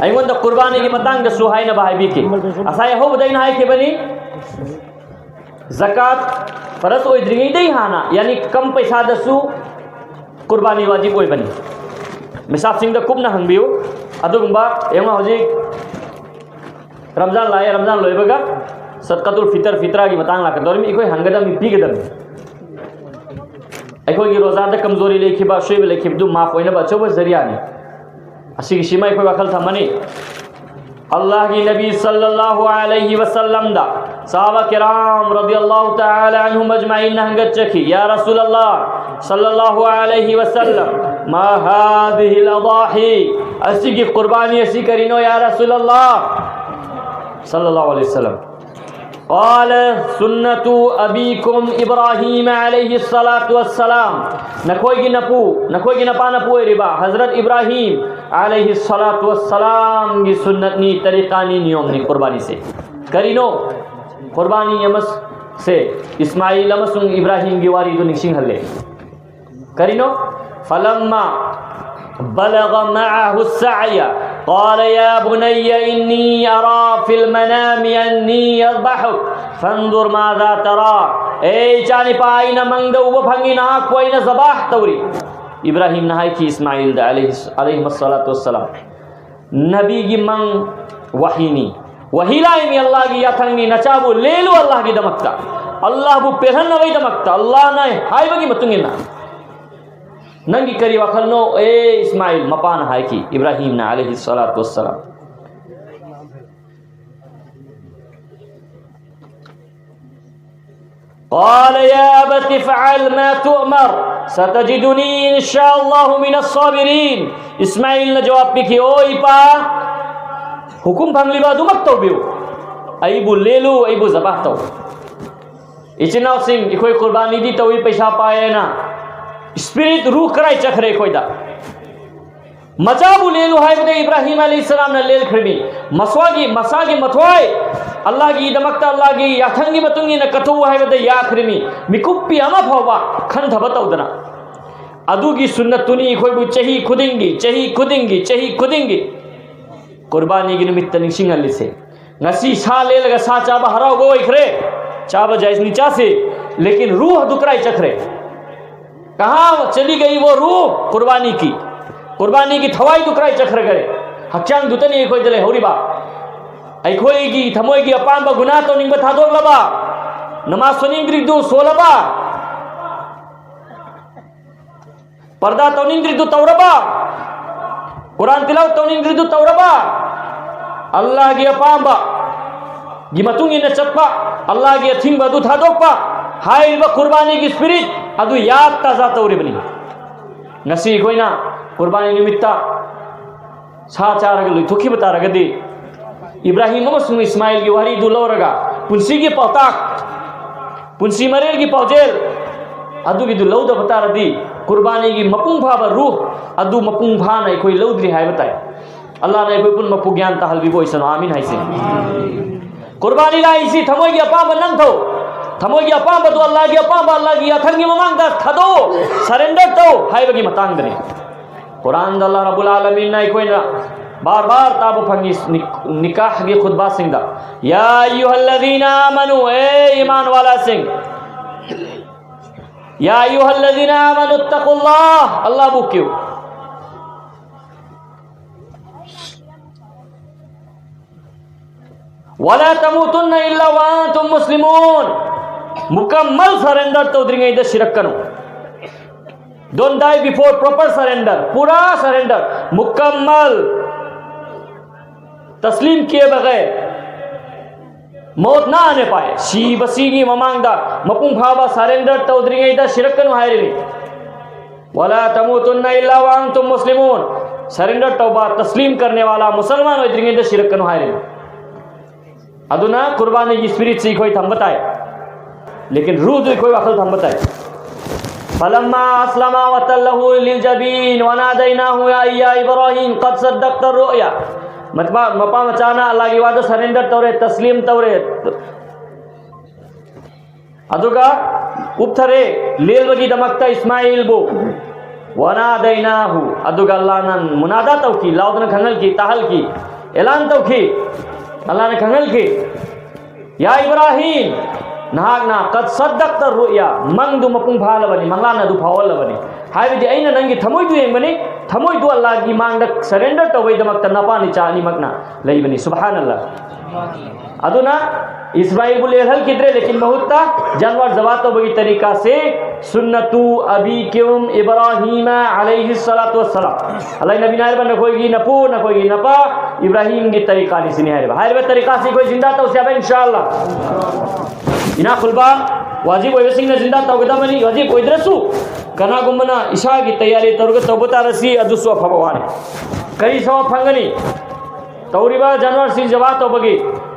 अइगोंदा कुर्बानी की मतंग सुहाई न भाई बीके असाय हो बदाइन हाय के बनी ज़कात फरज ओइद्रिंगी दई हाना यानी कम पैसा दसु कुर्बानी वाजिब ओइ बनी मिसाब सिंह द कुबना हंबियो अदुगुंबा एमा होजी रमजान लाए रमजान लोइबगा सदकातुल फितर फितरा की मतंग लाकर दौर में इकोई हंगदम पीगदम अखोगी रोज़ादा कमजोरी लेखिबा शुब लेखिबदु माफ ओइना बचोब जरिया ने असी की सीमा कोई वखल था मनी अल्लाह की नबी सल्लल्लाहु अलैहि वसल्लम दा सहाबा किराम रदियल्लाहु तआला अन्हुम अजमाइन हंगत चखी या रसूल अल्लाह सल्लल्लाहु अलैहि वसल्लम मा हादिहिल अदाही असी की कुर्बानी असी करिनो या रसूल अल्लाह सल्लल्लाहु अलैहि वसल्लम क़ाल सुन्नतु अबीकुम इब्राहीम अलैहि सलातु वस्सलाम नखोगी नपा नपू रिबा हज़रत इब्राहीम अलैहि सलातु वस्सलाम की सुन्नत नी तरीक़ा नी नियम नी कुर्बानी से करिनो कुर्बानी यमस से इस्माइल अमसुंग इब्राहीम की वारी दो निशिंग हल्ले करिनो फलम्मा बलग मअहु सअय क़ाल या बुनय्य इन्नी अरा फिल मनामि अन्नी अज़बहुक फंजुर माज़ा तरा ए चानि पाइन मंगद उब फंगी ना कोई न ज़बाह तौरी इब्राहीम नहाय की इस्माइल अलैहि मस्सलातु वस्सलाम नबी की मंग वहीनी वहीलाई में अल्लाह की याथंगी नचाबु लेलु अल्लाह की दमकता अल्लाह बु पेहन नवई दमकता अल्लाह ना हाय बगी मतुंगी ना नंगी करी वखल नो ए इस्माइल मपान हाय की इब्राहीम ना अलैहि सलातु वस्सलाम क़ाल या अबति फ़अल मा तुअमर सतजिदुनी इंशाअल्लाहु मिनस साबिरीन इस्माइल ने जवाब पिखी ओ इपा हुकुम फंगली बा दुमक तो बियो अइबु लेलु अइबु ज़बाह तो इचनाव सिंह इकोई कुर्बानी दी तो पैसा पाए ना स्पिरिट रूह कराई चखरे कोईदा मचाबु लेलु हाय बदे इब्राहीम अलैहिस्सलाम ने लेल खरबी मसागी मथवाई अल्लाह की दमकता अल्लाह की याथंगी मतुंगी न कथु हाय बदे या खरमी मिकुप्पी अमा फवा खन धबतौदना अदु की सुन्नत तुनी कोई बु चही खुदिंगी कुर्बानी की निमित्त निशिंग अल्ली से ngasi सा लेलगा सा चाबा हराव गो इखरे चाबा जायज नीचा से लेकिन रूह दुकराई चखरे कहाँ चली गई वो रूह कुर्बानी की थवाई दुकराई चखर गए हच्चांग दुतनी कोई दले होरी बा आई खोई की थमोई की अपाम बा गुनाह तो निंग बता दो लबा नमाज सुनिंग दो सोलबा पर्दा तो निंग दो तौरबा कुरान तिलाव तो निंग दो तौरबा अल्लाह की अपाम बा गिमतुंगी न चप्पा अल्लाह की अथिंग बदु था दोपा हाय व कुर्बानी की स्पिरिट अदु याद ताजा तौरी बनी नसी कोई ना कुर्बानी निमित्ता साचार गलु थुकी बता रगदे इब्राहीम अमसुंग इस्माइल की वारी दुलो रगा पुंसी की पौताक पुंसी मरेल की पौजेल अदु की दुलो द बता रदी कुर्बानी की मपुंग भा ब रूह अदु मपुंग भा नहीं कोई लौद्री हाय बताए अल्लाह ने कोई पुन मपु ज्ञान ताहल भी बोई सनो आमीन हाय से कुर्बानी लाई सी थमोई की अपा बनन थो थमोगी अपाम बदु अल्लाह की अथंगी ममांग दा थदो सरेंडर तो हाय बगी मतांग दने कुरान अल्लाह रब्बुल आलमीन ना कोई ना बार बार ताब फंगी निकाह की खुतबा सिंह दा या अय्युहल्लज़ीना आमनु ए ईमान वाला सिंह या अय्युहल्लज़ीना आमनु तक़ुल्लाह अल्लाह बुक्यो वला तमूतुन्ना इल्ला व अंतुम मुस्लिमून मुकम्मल सरेंडर तो उधरिंगे इधर शिरक करो don't die before proper surrender पूरा सरेंडर मुकम्मल तस्लीम किए बगैर मौत ना आने पाए शी बसीगी ममांगदा मपुंग भाबा सरेंडर तो उधरिंगे इधर शिरक करो हायरे वला तमूतुन्ना इल्ला व अंतुम मुस्लिमून सरेंडर तौबा तस्लीम करने वाला मुसलमान उधरिंगे इधर शिरक करो हायरे अदुना कुर्बानी की स्पिरिट से कोई थम बताए लेकिन रूह जो कोई वक्त हम बताए फलम्मा अस्लमा वतल्लहु लिलजबीन वनादैनाहु या इब्राहीम क़द सद्दक़्ता रुया मपा मचाना अल्लाह की वादा सरेंडर तौरे तस्लीम तौरे अदुगा उपथरे लेल बगी दमकता इस्माइल बो वनादैनाहु अदुगा अल्लाह न मुनादा तौकी लाउदन खंगल की ताहल की ऐलान तौकी अल्लाह ने खंगल की या इब्राहिम नहागना कद सद्दक़त रुया मंगदु मपुंग फालबनी मंगलाना दु फावलबनी हाइबदी अइना नंगी थमोइदु येंबनी थमोइदु अल्लाह की मांगद सरेंडर तौबैदमक्ता नपानी चानी मकना लैबनी सुभानअल्लाह अदुना इस्माइल बुल हल किद्रे लेकिन बहुता जानवर जवातो बगी तरीका से सुन्नतु अबीकुम इब्राहिम अलैहिस्सलातु वस्सलाम अल्लाह नबी नायर बन कोई नपू न कोई नपा इब्राहिम की तरीका नि सिने हायर तरीका से कोई जिंदा तो से इंशाअल्लाह इना खुलबा वाजिब ओइसिंग न जिंदा तौगदा मनी वाजिब ओइद्रसु कना गुमना इशा की तैयारी तौरग तौबता रसी अदुसु फबवाने कई सवा फंगनी तौरिबा जानवर सी जवातो बगी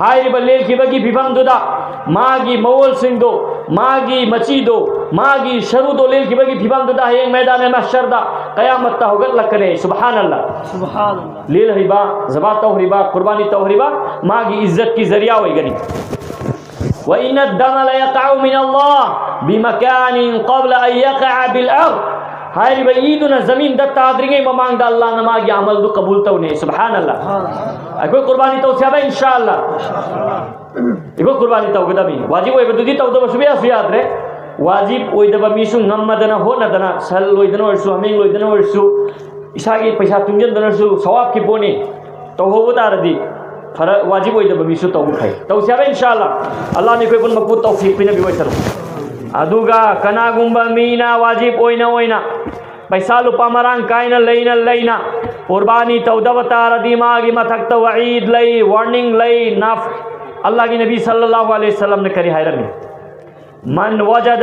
हाय बल्लेल की बगी बिफम दुदा मागी मौल सिंधो मागी मचीदो मागी शरुदो लेल की बगी बिफम दुदा है मैदान महशर दा क़यामत ता होगत लकने सुभान अल्लाह लेल रिबा ज़बा तौरिबा कुर्बानी तौरिबा मागी इज्जत की जरिया होई गनी व इन अद-दम ला यक़अ मिन अल्लाह बिमकान क़ब्ल अन यक़अ बिल अर्द हाय ईद न जमीन दत्ता आदरिंगे ममांग दा अल्लाह नमागी अमल दु कबूल तो ने सुभान अल्लाह अको कुर्बानी तो से इंशाअल्लाह इको कुर्बानी तो गदमी वाजिब ओय बदुदी तो दो सुबिया सुयाद रे वाजिब ओय दबा मिसु नम्मदना हो नदना सल लोइदना वर्सु हमें लोइदना वर्सु इसागी पैसा तुंजन दनसु सवाब की बोने तो हो उतारदी फर वाजिब ओय दबा मिसु तो खाई तो से इंशाअल्लाह अल्लाह ने कोई बन मकबूल तौफीक पिने भी वसर अदुगा कनागुंबा मीना वाजिब ओइना ओइना पैसा लुपा मरांग कायना लैना लैना कुर्बानी तौदवता रदीमागी मथक तो वईद लई वार्निंग लई नफ अल्लाह की नबी सल्लल्लाहु अलैहि वसल्लम ने करी हैरमी मन वजद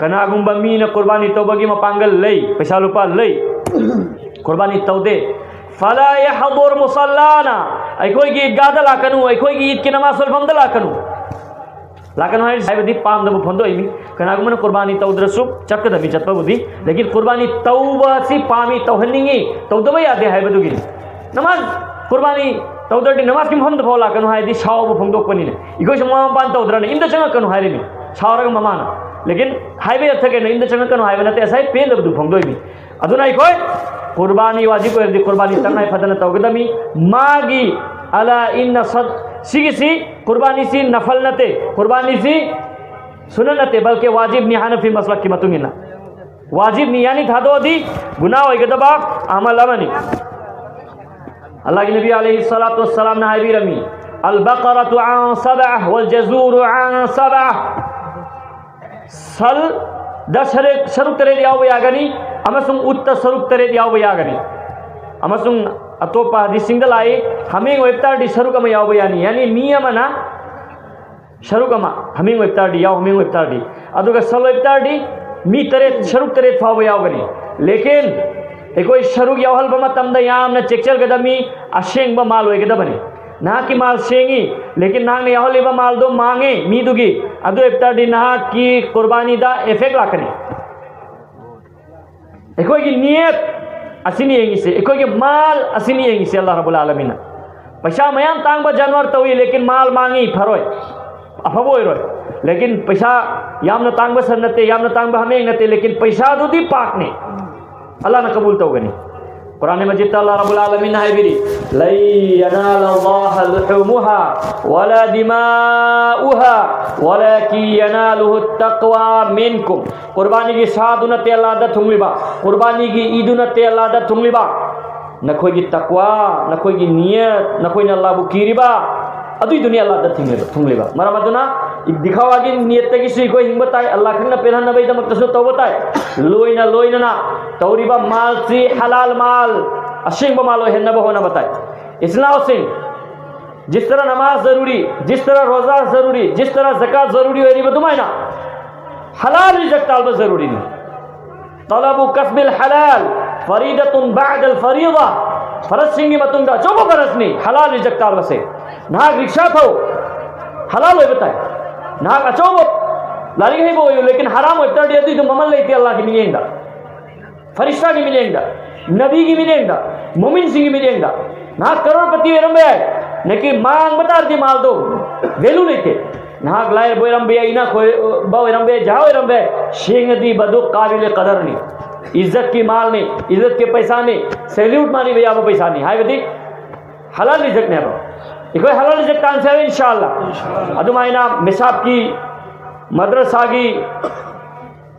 कनागुंबा मीना कुर्बानी तौबगी मपांगल लई पैसा लुपा लई कुर्बानी तौदे फला यहदुर मुसल्लाना कोई की ईद गादा लाकनु कोई की ईद की नमाज फम लाकनु लाकनु है साहिब दी पाम दम फंदो इमी कनागु मन कुर्बानी तौद्रसु चक दमी चतप बुदी लेकिन कुर्बानी तौबा सी पामी तौहनिंगी तौदबा याद है बदुगी नमाज कुर्बानी तौदडी नमाज की फम दफो लाकनु है दी शाव फंदो पनी ने इको शमा पान तौद्रने इंद चंग कनु है रे शावरग ममाना लेकिन हाईवे अथके ने इंद चंग कनु हाईवे नते ऐसा पेन दबदु फंदो इमी अदुना इको कुर्बानी वाजिब है कुर्बानी तंग फदन तौगदमी मागी अला इन सद सिगिसी कुर्बानी सी नफल नते कुर्बानी सी सुनन नते बल्कि वाजिब नि हनफी मसलक की मतुंगिना वाजिब नि यानी था दो दी गुनाह होय गदबा अमल अमनी अल्लाह के नबी अलैहि सल्लल्लाहु वस्सलाम ने हाइबी रमी अल बकरतु अन सबअ वल जज़ूर अन सबअ सल दशरे शरुक तरे दियाव यागनी अमसुंग उत्त शरुक तरे दियाव यागनी अमसुंग अतोपा हदीसिंगल आए हमें वेबतार डी शरुकम याव यानी यानी नियमना शरुकमा हमें वेबतार डी याव हमें वेबतार डी अदुगा सल वेबतार डी मी तरे शरुक तरे फाव यावगनी लेकिन एकोई शरुक यावहल बमा तमदा याम न चेकचल गदमी अशेंग ब माल होय गदबने ना की माल शेंगी लेकिन नांग ने यावहल बा माल दो मांगे मी दुगी अदु वेबतार डी ना की कुर्बानी दा इफेक्ट लाकनी एकोई की नियत असिनी येंगी से एकोई के माल असिनी येंगी से अल्लाह रब्बुल आलमीन पैसा मयाम तांग ब जानवर तवी लेकिन माल मांगी फरोय अफबोय रोय लेकिन पैसा याम न तांग ब सन्नते याम न तांग ब हमें नते लेकिन पैसा दुदी पाक ने अल्लाह न कबूल तो गनी कुरान मजीद अल्लाह रब्बुल आलमीन है बिरी लै यनालल्लाह लुहुमुहा वला दिमाउहा वलाकि यनालुहु तक़वा मिनकुम कुर्बानी की सादुनते अल्लाह दा थुंगलिबा कुर्बानी की ईदुनते अल्लाह दा थुंगलिबा न कोई की तक़वा न कोई की नियत न कोई न अल्लाह बुकीरिबा अदुई दुनिया अल्लाह दा थुंगलिबा मरा मदुना एक दिखावा की नियत की सुई कोई हिम्मत आए अल्लाह खन्ना पेरह नबी दम तसो तौबत आए लोइना ना तौरिबा माल से हलाल माल अशिंग माल है नब होना बताए इस्लाम सिंह जिस तरह नमाज जरूरी जिस तरह रोजा जरूरी जिस तरह ज़कात जरूरी है रिबा तुमाइना हलाल रिज़्क़ तालब जरूरी नहीं तलबु कसबिल हलाल फरीदतुन बअदल फरीदा फरज सिंगी मतुंगा चोबो फरज नहीं हलाल रिज़्क़ तालब से ना रिक्शा थो हलाल है बताए ना अचोबो लारी है वो लेकिन हराम होता दिया तो ममल लेती अल्लाह की मिलेगा फरिश्ता की मिलेगा नबी की मिलेगा मोमिन सिंह की मिलेगा ना करोड़पति रंबे नेकी मांग बता दी माल दो वैल्यू लेके ना लाए बोय रंबे इना कोई बो रंबे जाओ रंबे शेंग दी बदो काबिल कदर नहीं इज्जत की माल नहीं इज्जत के पैसा नहीं सैल्यूट मानी भैया वो पैसा नहीं हाय बदी हलाल रिज़्क़ ने अब इको हलाल रिज़्क़ कान से इंशाअल्लाह अदुमाइना मिसाब की मदरसागी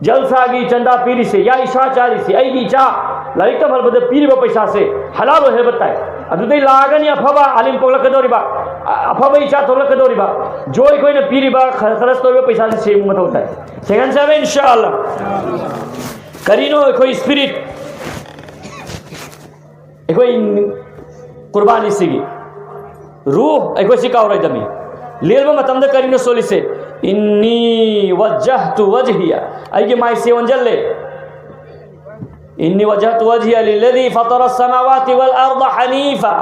जलसागी चंदा पीरी से या इशाचारी से आई नीचा लाइक तो बद पीरी वो पैसा से हलाल है बताए अदुदे लागन या फबा आलिम पोगला कदोरी बा अफबा इशा तोगला कदोरी बा जो कोई ने पीरी बा खरस तो पैसा से सेम मत होता है सेकंड से इंशाअल्लाह करीनो कोई स्पिरिट कोई कुर्बानी सीगी रूह कोई सिकाव रही दमी लेल मतमद करीनो सोली से इन्नी वजहतु वजहिया आइगे माई से वंजल ले इन्नी वजहतु वजहिया लिल्लज़ी फतरा अस्समावाति वल अर्द हनीफा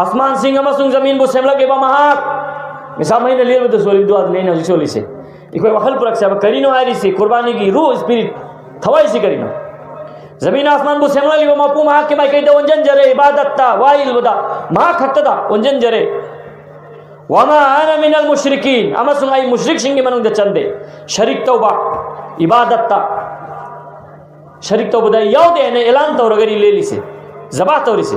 आसमान सिंह मसुंग जमीन बुसेम लगे बा महाक मिसा महीने लेल बद सोली दुआ लेने सोली से इको वखल पुरक से अब करीनो आरी से कुर्बानी की रूह स्पिरिट थवाई से करीनो जमीन आसमान बुसेम लगे बा मपू महाक के माई कई वंजन जरे इबादत ता वाइल बदा महाक हत्ता वंजन जरे वमा आना मिनल मुशरिकीन अमसुन आई मुशरिक सिंह मनुंग चंदे शरीक तौबा इबादत ता शरीक तौबा दा याद ने ऐलान तौर अगर ले ली से जबा तौरी से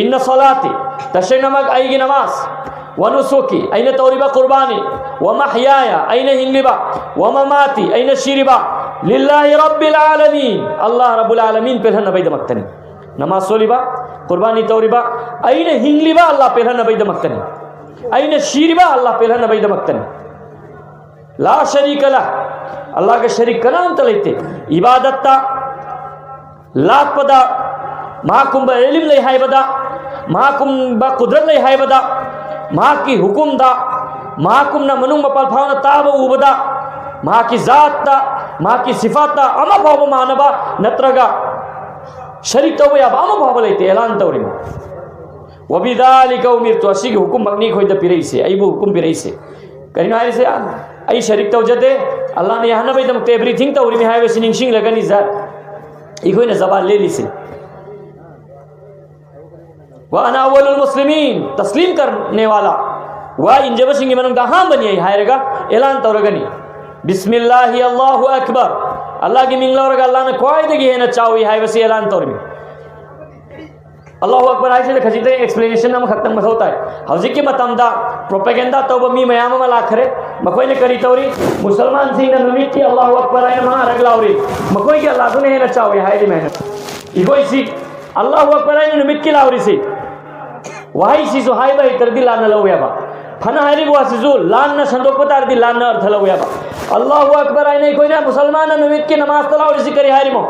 इन्न सलाती तशे नमक आईगी नमाज व नुसुकी आईने तौरीबा कुर्बानी व महयाया आईने हिंगलिबा व ममाती आईने शिरिबा लिल्लाहि रब्बिल आलमीन अल्लाह रब्बुल आलमीन पे नबी दमक्तनी नमाज सोलिबा कुर्बानी तौरीबा आईने हिंगलिबा अल्लाह पे नबी दमक्तनी आईने शीरबा अल्लाह पहला नबी दमक्तन ला शरीक ला अल्लाह के शरीक का नाम तलेते इबादत ता लाख पदा महाकुम बा इल्म ले हाय बदा महाकुम बा कुदरत ले हाय बदा महा की हुकुम दा महाकुम ना मनुंग बपल भावना ताब उबदा महा की जात ता महा की सिफात ता अमा भाव मानबा नत्रगा शरीक तो या अमा भाव लेते ऐलान तौरी में वबिदालिका उमिरतु असी हुकुम मगनी खोई द पिरई से आई वो हुकुम पिरई से करीना है से आई शरीक तो जदे अल्लाह ने यहाँ न भाई दम एवरीथिंग तो उर्मी हाय वैसे निंशिंग लगनी जात इकोई ने जबान ले ली से वा अना अव्वलुल मुस्लिमीन तस्लीम करने वाला वा इन जब सिंह मनम कहाँ बनी हाय रेगा ऐलान तो रगनी बिस्मिल्लाहि अल्लाहु अकबर अल्लाह की मिंगला और अल्लाह ने कोई दगी है न चाओ हाय वैसे ऐलान तो उर्मी अल्लाह अकबर आयसे खजीदे एक्सप्लेनेशन नम खत्म मत होता है हौजिक के मतमदा प्रोपेगेंडा तो मी मयाम मल आखरे मकोई ने करी तौरी मुसलमान सिंह ने नमित की अल्लाह अकबर आय मा रगलावरी मकोई के अल्लाह ने न चाओ हाय मेहनत इकोई सी अल्लाह अकबर आय नमित की लावरी सी वहाई सी जो हाय भाई तरदी लान लवया बा फना हरी बुआ सी जो लान न संदोक पतार दी लान अर्थ लवया बा अल्लाह अकबर आय ने कोई ना मुसलमान नमित की नमाज तलावरी सी करी हाय मो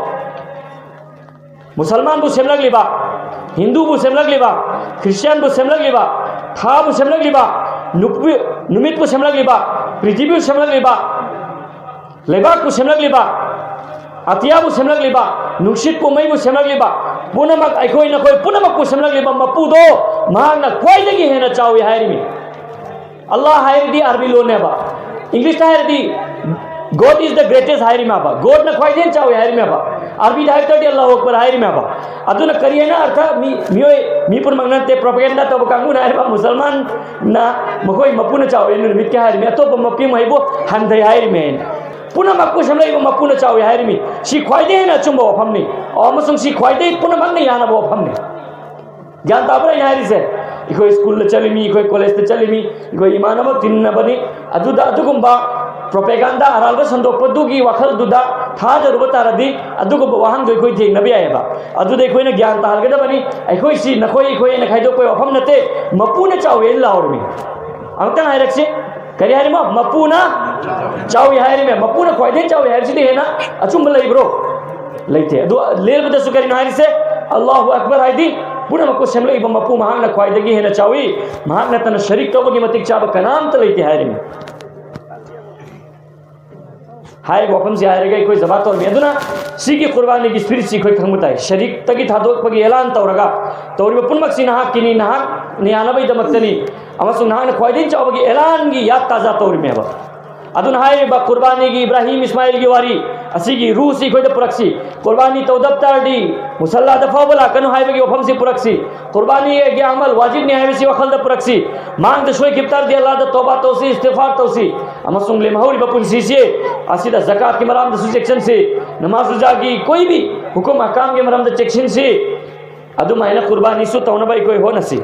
मुसलमान बु सेम लगली बा हिंदू बु सेम लगली बा क्रिश्चियन बु सेम लगली बा था बु सेम लगली बा नुमित बु सेम लगली बा पृथ्वी बु सेम लगली बा लेबाक बु सेम लगली बा अतिया बु सेम लगली बा नुशित को मई बु सेम लगली बा पुनमक अखोई न कोई पुनमक बु सेम लगली बा मपू दो मांग न कोई दगी है न चाओ हायरी में अल्लाह हायरी दी अरबी लोने बा इंग्लिश हायरी दी God is the greatest हायरी में बा God न कोई देन चाओ हायरी में बा अरबी हायरी तो अल्लाह अकबर हायरी में बा अदु न करिए ना अर्थ मी पुर मंगन ते प्रोपेगेंडा तो कांगु ना बा मुसलमान ना मकोई मपू न चाओ इन मित्य हायरी में तो मपी महबो हंदे हायरी में पुनः मक्कु शमले मपू न चाओ हायरी में सी खोई दे ना चुंबो फमनी और मसुंग सी खोई दे पुनः मंग नहीं आना बो फमनी ज्ञान ताबरे हायरी से इको स्कूल चली मी इको कॉलेज ते चली मी इको ईमान म तिन न बनी अदुदा अदुगुंबा प्रोपेगेंडा अरालबा संदोपदु की वखल दुदा था जरूर तारदी अदुगु वाहन गई कोई थेंग नबी आएबा अदुदे कोई ने ज्ञान तालगदा बनी अखोई सी नखोई कोई न खाइदो कोई अफम नते मपू न चाओ एल लाउर में अमतन हाय रक्षे करी हाय म मपू न चाओ हाय में मपू न कोई दे चाओ हाय सी है ना अचुम लई ब्रो लईते अदु लेल बद सुकरी न हाय से अल्लाहु अकबर हाय दी पुनः मको सेमले इब मपू महान न कोई दगी है न चावी महान न तन शरीक तो बगी मतिक चाब कनाम त लईते हाय में हाय वफम से आएगा कोई जबात और मेदुना सी की कुर्बानी की स्पिरिट सी कोई खंगुता है शरीक तकी था दो पगी ऐलान तौरगा तौर में पुनमक सी नहा किनी नहा नियानबई दमक्तनी अमसु नहा न खोई दिन चाओ बगी ऐलान की याद ताजा तौर में अब अदुन हाय बा कुर्बानी की इब्राहिम इस्माइल की वारी asigi rusi khoi da puraksi qurbani tawdab tardi musalla da fawala kanu haibe gi ofam si puraksi qurbani ye gi amal wajib ni haibe si wakhal da puraksi mang da shoy kiftar di Allah da toba tawsi istighfar tawsi amasung le mahuri bapun sisi asida zakat ki maram da section se namaz roza ki koi bhi hukum ahkam ke maram da section se adu maina qurbani su tawna bai koi ho nasi